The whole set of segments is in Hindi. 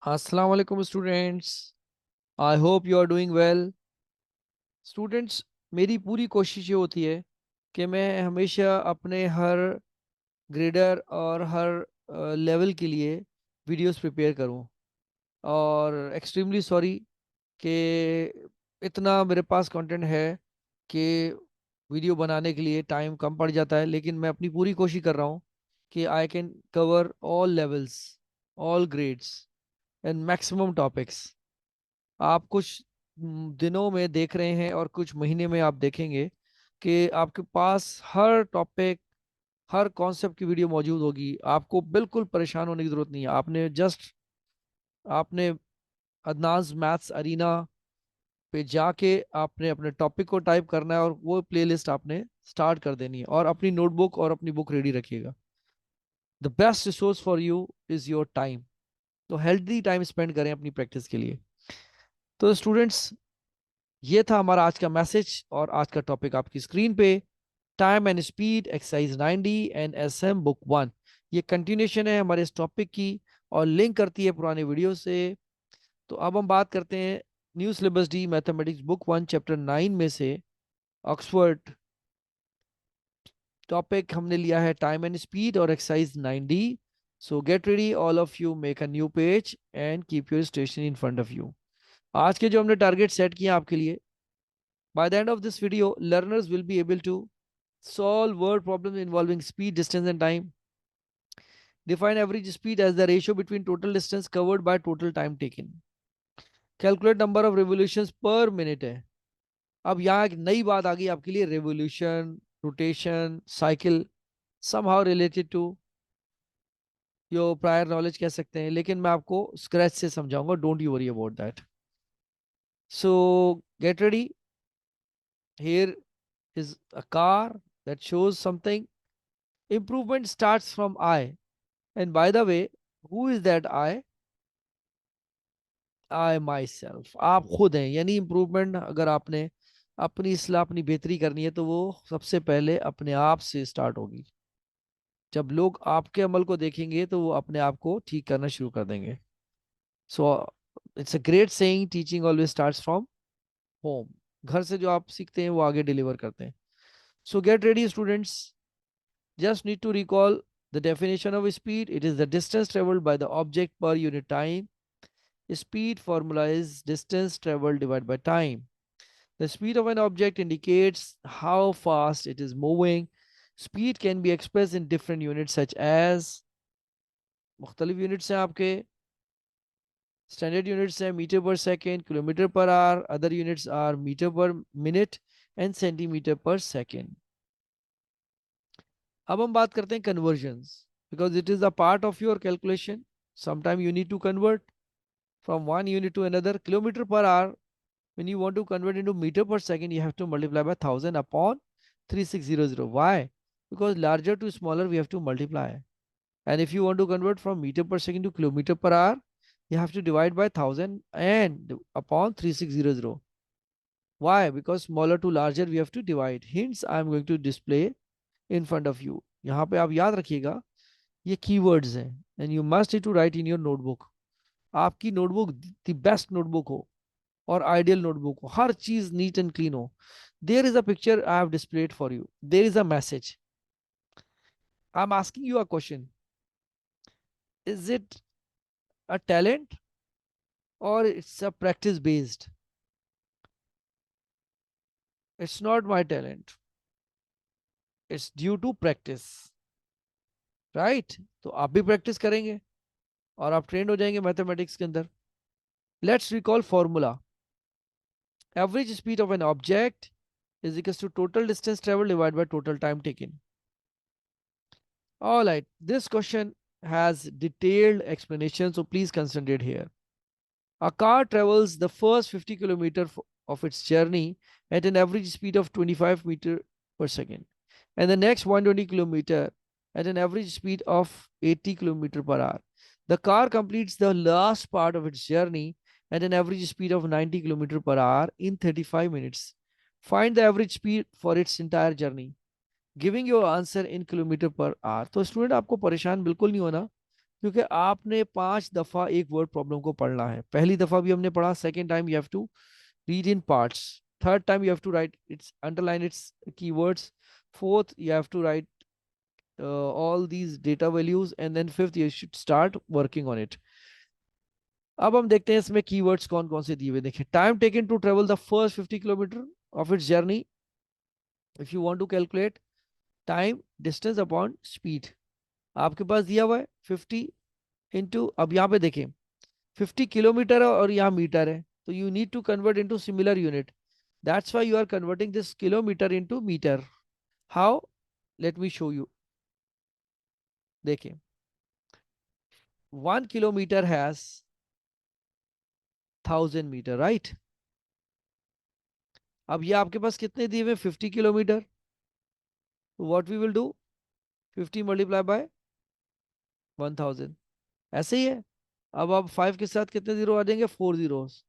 अस्सलाम वालेकुम students. I hope you are doing well. Students, मेरी पूरी कोशिश ये होती है कि मैं हमेशा अपने हर ग्रेडर और हर लेवल के लिए वीडियोस प्रिपेयर करूं। और एक्सट्रीमली सॉरी कि इतना मेरे पास कंटेंट है कि वीडियो बनाने के लिए टाइम कम पड़ जाता है, लेकिन मैं अपनी पूरी कोशिश कर रहा हूं कि I can cover all levels, all grades and maximum topics. आप कुछ दिनों में देख रहे हैं और कुछ महीने में आप देखेंगे कि आपके पास हर टॉपिक, हर कॉन्सेप्ट की वीडियो मौजूद होगी। आपको बिल्कुल परेशान होने की जरूरत नहीं है। आपने अदनाज मैथ्स अरीना पे जाके आपने अपने टॉपिक को टाइप करना है और वो प्लेलिस्ट आपने स्टार्ट कर देनी है, और अपनी नोटबुक और अपनी बुक रेडी रखिएगा। The best resource for you is your time. तो हेल्दी टाइम स्पेंड करें अपनी प्रैक्टिस के लिए। तो स्टूडेंट्स, ये था हमारा आज का मैसेज और आज का टॉपिक आपकी स्क्रीन पे। Time and speed exercise 90 NSM book 1। ये कंटिन्यूशन है हमारे इस टॉपिक की और लिंक करती है पुराने वीडियो से। तो अब हम बात करते हैं new syllabus D mathematics book 1 chapter 9 में से ऑक्सफोर्ड टॉपिक हमने लिया है टाइम एंड स्पीड और exercise 90। So get ready all of you, make a new page and keep your station in front of you. आज के जो हमने टारगेट सेट किए आपके लिए, by the end of this video, learners will be able to solve word problems involving speed, distance, and time. Define average speed as the ratio between total distance covered by total time taken. Calculate number of revolutions per minute है। अब यहाँ एक नई बात आ गई आपके लिए, revolution, rotation, cycle, somehow related to your prior knowledge कह सकते हैं, लेकिन मैं आपको scratch से समझाऊंगा। Don't you worry about that. So get ready. Here is a car that shows something. Improvement starts from I. And by the way, who is that I? I myself. आप खुद हैं। यानी इम्प्रूवमेंट अगर आपने अपनी इसलाह, अपनी बेहतरी करनी है, तो वो सबसे पहले अपने आप से स्टार्ट होगी। जब लोग आपके अमल को देखेंगे तो वो अपने आप को ठीक करना शुरू कर देंगे। So it's a great saying, teaching always starts from home. घर से जो आप सीखते हैं वो आगे डिलीवर करते हैं। सो get ready students. Just need to recall the definition of speed. It is the distance traveled by the object per unit time. Speed formula is distance traveled divided by time. The speed of an object indicates how fast it is moving. Speed can be expressed in different units such as मुख्तलिफ यूनिट्स हैं आपके। स्टैंडर्ड यूनिट्स हैं metre per second, kilometre per hour. Other units are metre per minute and centimetre per second. अब हम बात करते हैं conversions, because it is a part of your calculation. Sometime you need to convert from one unit to another. Kilometer per hour, when you want to convert into meter per second, you have to multiply by 1000 upon 3600. Why? Because larger to smaller, we have to multiply. And if you want to convert from meter per second to kilometer per hour, you have to divide by 1000 and upon 3600. Why? Because smaller to larger, we have to divide. Hence, I am going to display in front of you. यहाँ पे आप याद रखिएगा, ये keywords हैं and you must need to write in your notebook. आपकी नोटबुक द बेस्ट नोटबुक हो और आइडियल नोटबुक हो, हर चीज नीट एंड क्लीन हो। There is a picture I have displayed for you, there is a message. I am asking you a question, is it a talent और it's a practice based? It's not my talent, it's due to practice, right? तो आप भी प्रैक्टिस करेंगे और आप ट्रेंड हो जाएंगे मैथमेटिक्स के अंदर। Let's recall formula. Average speed of an object is equals to total distance traveled divided by total time taken. All right, this question has detailed explanation, so please concentrate here. A car travels the first 50 kilometers of its journey at an average speed of 25 meter per second, and the next 120 kilometer at an average speed of 80 kilometer per hour. The car completes the last part of its journey at an average speed of 90 kilometer per hour in 35 minutes. Find the average speed for its entire journey. Giving your answer in kilometre per our. तो स्टूडेंट, आपको परेशान बिल्कुल नहीं होना। क्योंकि आपने 5 दफा एक वर्ड प्रॉब्लम को पढ़ना है। पहली दफा भी हमने पढ़ा, second time you have to read in parts, third time you have to write its underline its keywords, fourth you have to write all these data values, and then fifth you should start working on it. अब हम देखते हैं इसमें कीवर्ड्स कौन कौन से दिए हुए। देखिए, time taken to travel the first 50 kilometre of its journey. If you want to calculate time distance upon speed, आपके पास दिया हुआ है 50 इंटू, अब यहाँ पे देखें 50 किलोमीटर है और यहाँ मीटर है, तो you need to convert into similar unit. That's why you are converting this kilometre into metre. How? Let me show you. देखिए, 1 किलोमीटर हैज 1000 मीटर, राइट। अब ये आपके पास कितने दिए हुए? 50 kilometre. What we will do, 50 multiply by 1000, ऐसे ही है। अब आप 5 के साथ कितने जीरो आ जाएंगे? 4 जीरोस,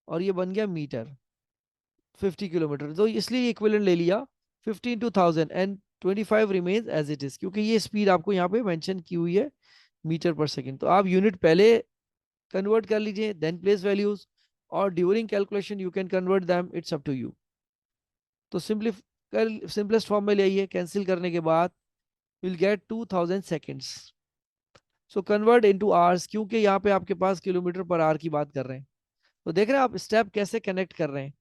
और ये बन गया मीटर। 50 किलोमीटर, तो इसलिए इक्विवेलेंट ले लिया 50 into 1000 and 25 remains as it is, क्योंकि ये स्पीड आपको यहाँ पे मेंशन की हुई है मीटर पर सेकंड। तो आप यूनिट पहले कन्वर्ट कर लीजिए, देन प्लेस वैल्यूज, और during calculation you can convert them, it's up to you. तो सिंपलेस्ट फॉर्म में ले आइए, कैंसिल करने के बाद will get 2000 seconds. So convert into hours, क्योंकि यहाँ पे आपके पास किलोमीटर पर आवर की बात कर रहे हैं। तो देख रहे हैं आप स्टेप कैसे कनेक्ट कर रहे हैं।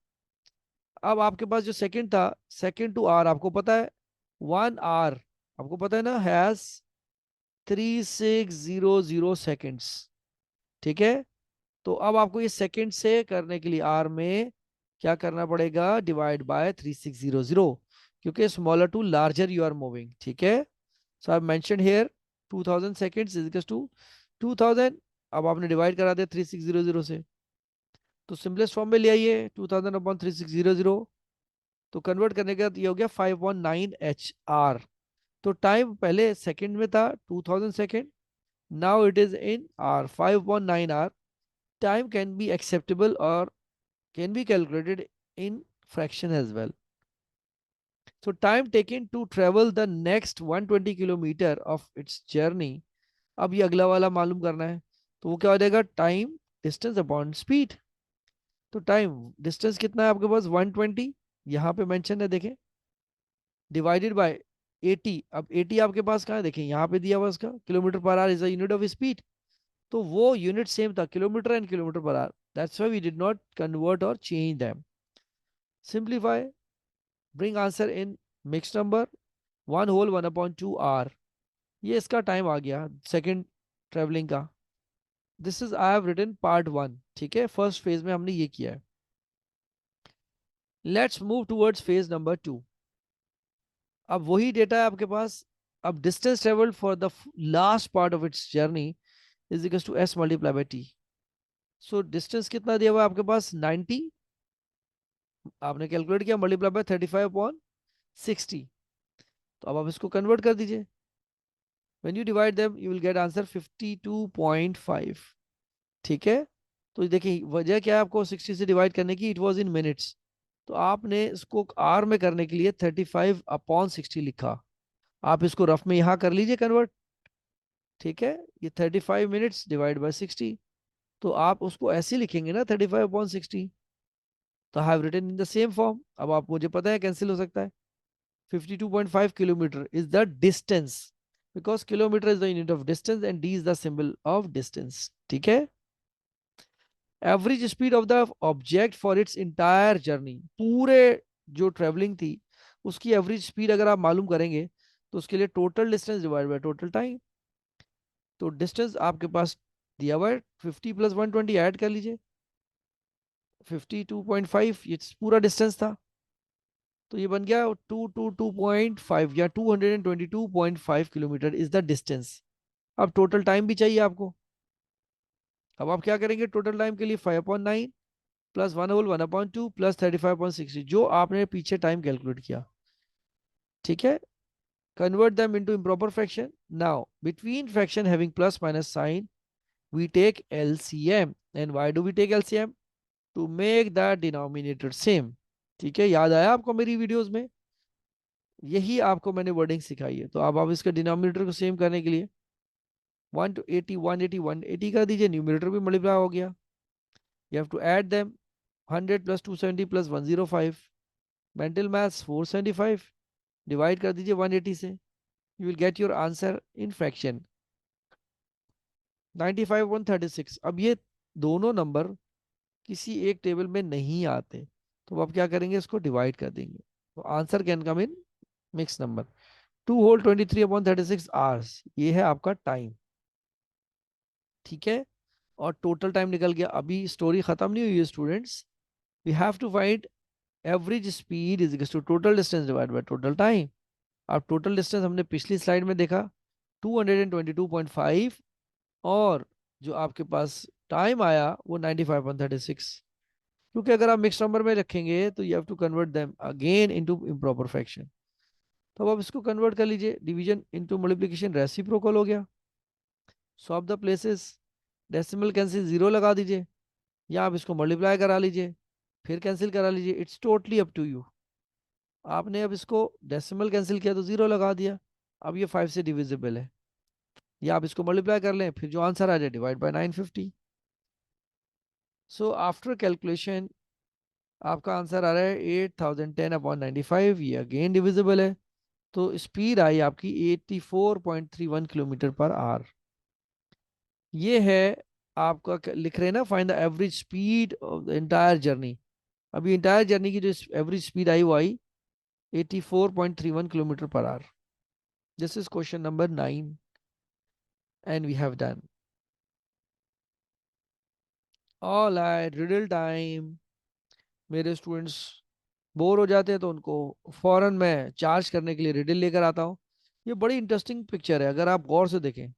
अब आपके पास जो सेकंड था, सेकंड टू आर आपको पता है, 1 आवर आपको पता है ना, हैज 3600 सेकेंड्स। ठीक है, तो अब आपको ये सेकंड से करने के लिए आर में क्या करना पड़ेगा? डिवाइड बाय 3600, क्योंकि smaller to larger you are moving. ठीक है, so I mention here 2000 seconds is equal to 2000। अब आपने डिवाइड करा दिया 3600 से, तो सिंपलेस्ट फॉर्म में ले आइए 2000 अपॉन 3600, तो कन्वर्ट करने के बाद ये हो गया 519 HR। तो टाइम पहले सेकंड में था 2000 second, now it is in hour, 519 hour. Time can be acceptable और can be calculated in fraction as well. So time taken to travel the next 120 kilometre of its journey. अब ये अगला वाला मालूम करना है, तो वो क्या हो जाएगा? Time distance upon speed. तो टाइम डिस्टेंस कितना है आपके पास? 120, यहाँ पे मेंशन है देखें, डिवाइडेड बाय 80। अब 80 आपके पास कहाँ है? देखें यहाँ पे दिया हुआ उसका, kilometre per hour is a unit of speed. तो वो यूनिट सेम था, kilometre and kilometre per hour, that's why we did not convert और चेंज देम। Simplify, bring answer in mix number, 1/1/2 hour. ये इसका टाइम आ गया सेकंड ट्रेवलिंग का। This is I have written part 1। ठीक है, फर्स्ट फेज में हमने ये किया है। Let's move towards phase number 2। अब वही डेटा है आपके पास। अब distance travelled for the last part of its journey is equal to S multiply by T. So distance कितना दिया हुआ है आपके पास? 90, आपने कैलकुलेट किया, मल्टीप्लाई बाय 35/60। तो अब आप इसको कन्वर्ट कर दीजिए। When you divide them you will get answer 52.5। ठीक है, तो देखिए वजह क्या है आपको 60 से डिवाइड करने की? इट वाज इन मिनट्स, तो आपने इसको आर में करने के लिए 35/60 लिखा। आप इसको रफ में यहाँ कर लीजिए कन्वर्ट। ठीक है, ये 35 मिनट्स डिवाइड बाय 60, तो आप उसको ऐसे लिखेंगे ना 35/60। तो I have written in the same form. अब आप, मुझे पता है कैंसिल हो सकता है। 52.5 kilometre is the distance, because kilometre is the unit of distance and D is the symbol of distance. ठीक है, average speed of the object for its entire journey, पूरे जो ट्रेवलिंग थी उसकी एवरेज स्पीड अगर आप मालूम करेंगे, तो उसके लिए total distance divide by total time. तो डिस्टेंस आपके पास दिया हुआ है, 50 + 120 ऐड कर लीजिए, 52.5 ये पूरा डिस्टेंस था। तो ये बन गया 222.5 या 222.5 किलोमीटर इज द डिस्टेंस। अब टोटल टाइम भी चाहिए आपको। अब आप क्या करेंगे टोटल टाइम के लिए? 5/9 प्लस 1/1/2 प्लस 35/60, जो आपने पीछे टाइम कैलकुलेट किया। ठीक है, convert them into improper fraction. Now, between fraction having plus minus sign, we take LCM. And why do we take LCM? To make the denominator same. ठीक है, याद आया आपको मेरी वीडियोस में? यही आपको मैंने वर्डिंग सिखाई है। तो अब आप इसका डिनोमिनेटर को सेम करने के लिए 1 to 80, 180, 180 कर दीजिए, न्यूमरेटर भी मल्टीप्लाई हो गया. You have to add them. 100 plus 270 plus 105. Mental maths 475. Divide कर दीजिए 180 से. You will get your answer in fraction. 95 136. अब ये दोनों नंबर किसी एक टेबल में नहीं आते, तो आप क्या करेंगे, इसको डिवाइड कर देंगे. तो answer can come in mix number. 2 whole 23 upon 36 hours, ये है आपका टाइम. ठीक है, और टोटल टाइम निकल गया. अभी स्टोरी खत्म नहीं हुई है students. We have to find average speed is equal to total distance divide by total time. अब टोटल डिस्टेंस हमने पिछली स्लाइड में देखा 222.5, और जो आपके पास टाइम आया वो 95.36. क्योंकि अगर आप मिक्स नंबर में रखेंगे तो you have to convert them again into improper fraction. तो अब आप इसको कन्वर्ट कर लीजिए. डिवीजन इनटू मल्टीप्लिकेशन रेसिप्रोकल हो गया. Swap the places. Decimal cancel 0 लगा दीजिए, या आप इसको मल्टीप्लाई करा लीजिए, फिर कैंसिल करा लीजिए. It's totally up to you. आपने अब इसको डेसिमल कैंसिल किया तो 0 लगा दिया. अब ये 5 से डिविजिबल है, या आप इसको मल्टीप्लाई कर लें, फिर जो आंसर आ जाए divide by 950. So after calculation आपका आंसर आ रहा है 8010/95. ये अगेन डिविजिबल है. तो स्पीड आई आपकी 84.31 किलोमीटर पर आवर. ये है आपका, लिख रहे हैं ना, find the average speed of the entire journey. अभी एंटायर जर्नी की जो एवरेज स्पीड आई वो आई 84.31 kilometre per hour. This is question number 9 and we have done. All right, riddle time. मेरे स्टूडेंट्स बोर हो जाते हैं तो उनको फौरन मैं चार्ज करने के लिए रिडल लेकर आता हूँ. ये बड़ी इंटरेस्टिंग पिक्चर है अगर आप गौर से देखें.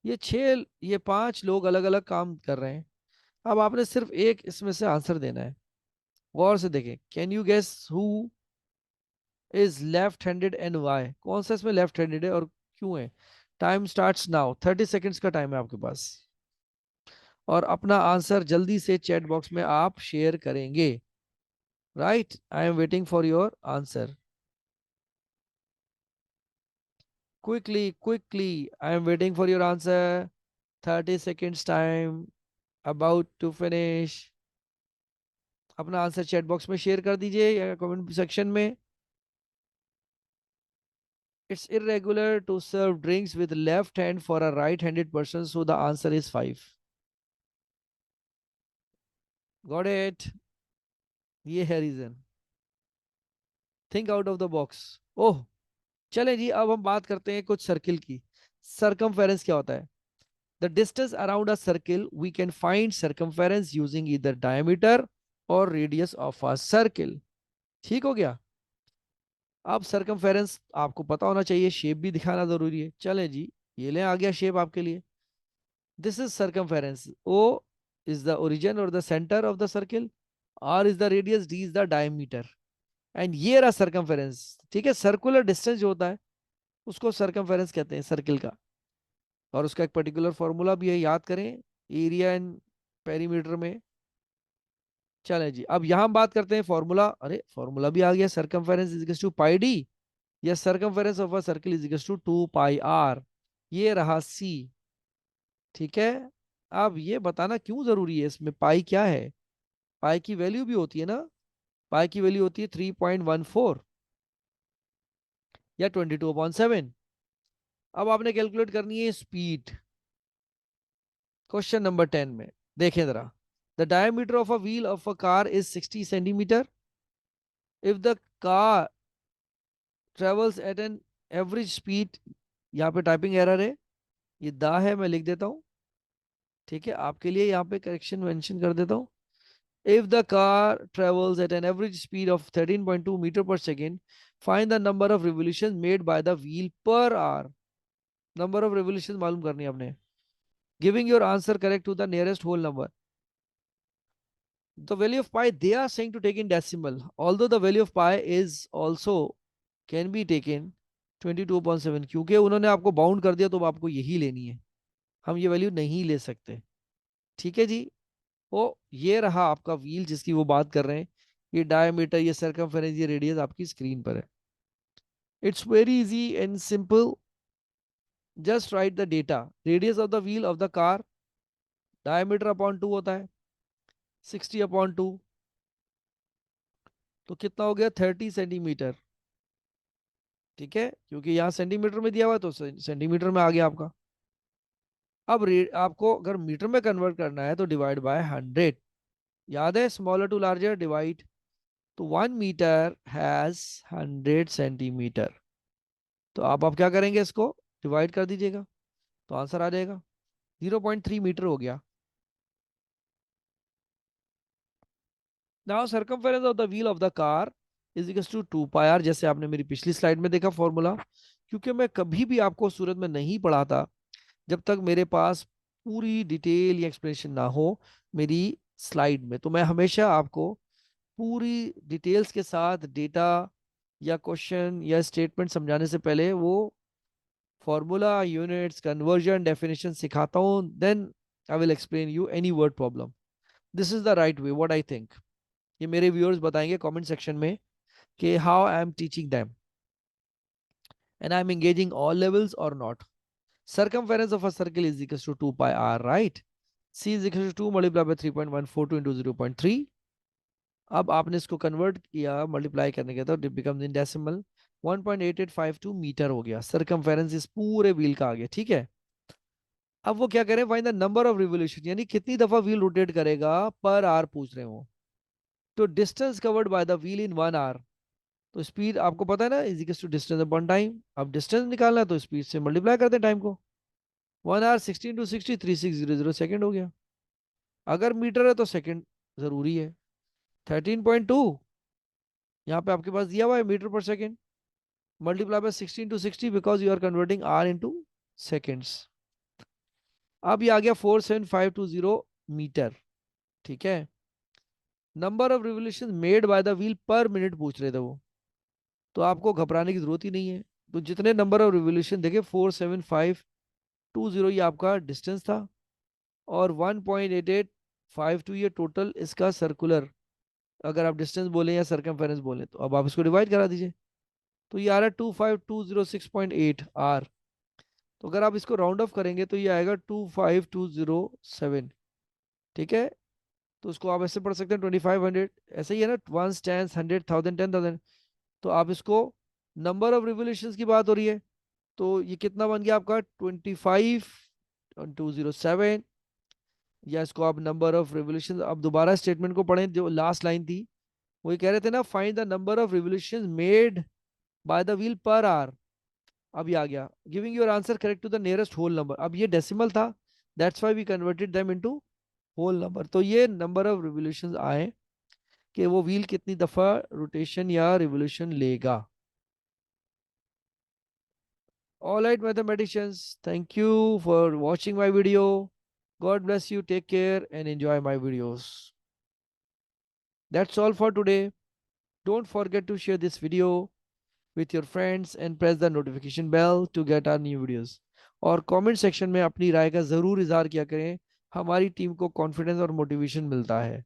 ये 5 लोग अलग अलग काम कर रहे हैं. अब आपने सिर्फ एक इसमें से आंसर देना है. गौर से देखें. Can you guess who is left handed and why. कौन सा इसमें लेफ्ट हैंडेड है और क्यों है. Time starts now. 30 सेकेंड्स का टाइम है आपके पास, और अपना आंसर जल्दी से चैट बॉक्स में आप शेयर करेंगे. Right, I am waiting for your answer. Quickly, I am waiting for your answer. 30 seconds time. About to finish. अपना आंसर चैट बॉक्स में शेयर कर दीजिए या कमेंट सेक्शन में. It's irregular to serve drinks with left hand for a right-handed person, so the answer is 5. Got it? ये है reason. Think out of the box. Oh, चले जी, अब हम बात करते हैं कुछ सर्किल की. सरकमफेरेंस क्या होता है. The distance around a circle, we can find circumference using either diameter or radius of a circle. ठीक हो गया. अब सरकमफेरेंस आपको पता होना चाहिए, शेप भी दिखाना जरूरी है. चले जी, ये ले आ गया शेप आपके लिए. This is circumference. O is the origin और the centre of the circle. R is the radius, D is the diameter, and ये रहा सरकमफेरेंस. ठीक है, सर्कुलर डिस्टेंस जो होता है उसको सरकमफेरेंस कहते हैं सर्किल का. और उसका एक पर्टिकुलर फॉर्मूला भी है, याद करें, एरिया एंड पेरीमीटर में. चलें जी, अब यहां बात करते हैं फॉर्मूला. अरे फॉर्मूला भी आ गया. Circumference is equal to pi D, या circumference of a circle is equal to 2 pi R. ये रहा सी. ठीक है, अब ये बताना क्यों जरूरी है, इसमें पाई क्या है. पाई की वैल्यू भी होती है ना. पाई की वैल्यू होती है 3.14 या 22/7. अब आपने कैलकुलेट करनी है स्पीड. क्वेश्चन नंबर 10 में देखें जरा. The diameter of a wheel of a car is 60 centimetre. If the car travels at an average speed. यहाँ पे टाइपिंग एरर है, ये दा है, मैं लिख देता हूँ. ठीक है, आपके लिए यहाँ पे करेक्शन मेंशन कर देता हूँ. If the car travels at an average speed of 13.2 metre per second, find the number of revolution made by the wheel per hour. Number of revolution मालूम करनी है आपने. Giving your answer correct to the nearest whole number. The value of pi they are saying to take in decimal, although the value of pi is also can be taken 22/7. क्योंकि उन्होंने आपको बाउंड कर दिया तो आपको यही लेनी है, हम ये वैल्यू नहीं ले सकते. ठीक है जी. ओ, ये रहा आपका व्हील जिसकी वो बात कर रहे हैं. ये डायमीटर, ये सर्कमफेरेंस, ये रेडियस आपकी स्क्रीन पर है. It's very easy and simple. Just right the data, radius of the wheel of the car, diameter upon 2 होता है, 60/2, तो कितना हो गया 30 सेंटीमीटर। ठीक है, क्योंकि यहाँ सेंटीमीटर में दिया हुआ है तो सेंटीमीटर में आ गया आपका। अब आपको अगर मीटर में कन्वर्ट करना है तो डिवाइड बाय 100। याद है, स्मॉलर टू लार्जर डिवाइड। तो 1 मीटर हैज 100 सेंटीमीटर। तो आप क्या करेंगे, इसको डिवाइड कर दीजिएगा तो आंसर आ जाएगा, 0.3 मीटर हो गया। Now circumference of the wheel of the car is equal to 2 pi R, जैसे आपने मेरी पिछली स्लाइड में देखा फॉर्मूला। क्योंकि मैं कभी भी आपको सूरत में नहीं पढ़ाता जब तक मेरे पास पूरी डिटेल या एक्सप्लेनेशन ना हो मेरी स्लाइड में, तो मैं हमेशा आपको पूरी डिटेल्स के साथ डेटा या क्वेश्चन या स्टेटमेंट समझाने से पहले वो फॉर्मूला, यूनिट्स, कन्वर्जन, डेफिनेशन सिखाता हूँ, then I will explain you any word problem. This is the right way, what I think. ये मेरे व्यूअर्स बताएंगे कमेंट सेक्शन में कि how I am teaching them and I am engaging all levels और not. Circumference of a circle is equal to 2 pi r, right? C is equal to 2 multiplied by 3.142 into 0.3। अब आपने इसको कन्वर्ट किया मल्टीप्लाई करने के, तो it becomes in decimal 1.8852 metre हो गया। सर्कमफेरेंस इस पूरे व्हील का आ गया। ठीक है, अब वो क्या करें, find the number of revolution, यानी कितनी दफा व्हील रोटेट करेगा पर आर पूछ रहे हो। तो distance covered by the wheel in 1 hour, तो स्पीड आपको पता है ना, is equal to distance upon time. अब डिस्टेंस निकालना है तो स्पीड से मल्टीप्लाई करते हैं टाइम को। 1 आवर 16 × 60 3600 सेकेंड हो गया। अगर मीटर है तो सेकेंड जरूरी है। 13.2 यहाँ पे आपके पास दिया हुआ है metre per second, multiply by 16 × 60 because you are converting R into seconds. अब ये आ गया 47520 मीटर। ठीक है, number of revolution made by the wheel per minute पूछ रहे थे वो, तो आपको घबराने की जरूरत ही नहीं है। तो जितने नंबर ऑफ रिवोल्यूशन देखे 47520 ये आपका डिस्टेंस था, और 1.8852 ये टोटल इसका सर्कुलर, अगर आप डिस्टेंस बोले या सर्कमफेरेंस बोले, तो अब आप इसको डिवाइड करा दीजिए तो ये आ रहा है 25206.8 आर। तो अगर आप इसको राउंड ऑफ करेंगे तो ये आएगा 25207। ठीक है, तो उसको आप ऐसे पढ़ सकते हैं 2500, ऐसे ही है ना, वंस, टेंस, 100, 1000, 10,000। तो आप इसको, नंबर ऑफ रिवोल्यूशंस की बात हो रही है, तो ये कितना बन गया आपका 25 207। या इसको आप नंबर ऑफ रिवोल्यूशन, अब दोबारा स्टेटमेंट को पढ़ें, जो लास्ट लाइन थी वही कह रहे थे ना, find the number of revolutions made by the wheel per hour. अब ये आ गया, giving your answer correct to the nearest whole number. अब ये डेसिमल था, that's why we converted them into whole number. तो ये नंबर ऑफ रिवोल्यूशंस आए कि वो व्हील कितनी दफा रोटेशन या रिवोल्यूशन लेगा। All right mathematicians, thank you for watching my video. God bless you, take care and enjoy my videos. That's all for today. Don't forget to share this video with your friends and press the notification bell to get our new videos. और कमेंट सेक्शन में अपनी राय का ज़रूर इज़हार किया करें, हमारी टीम को कॉन्फिडेंस और मोटिवेशन मिलता है।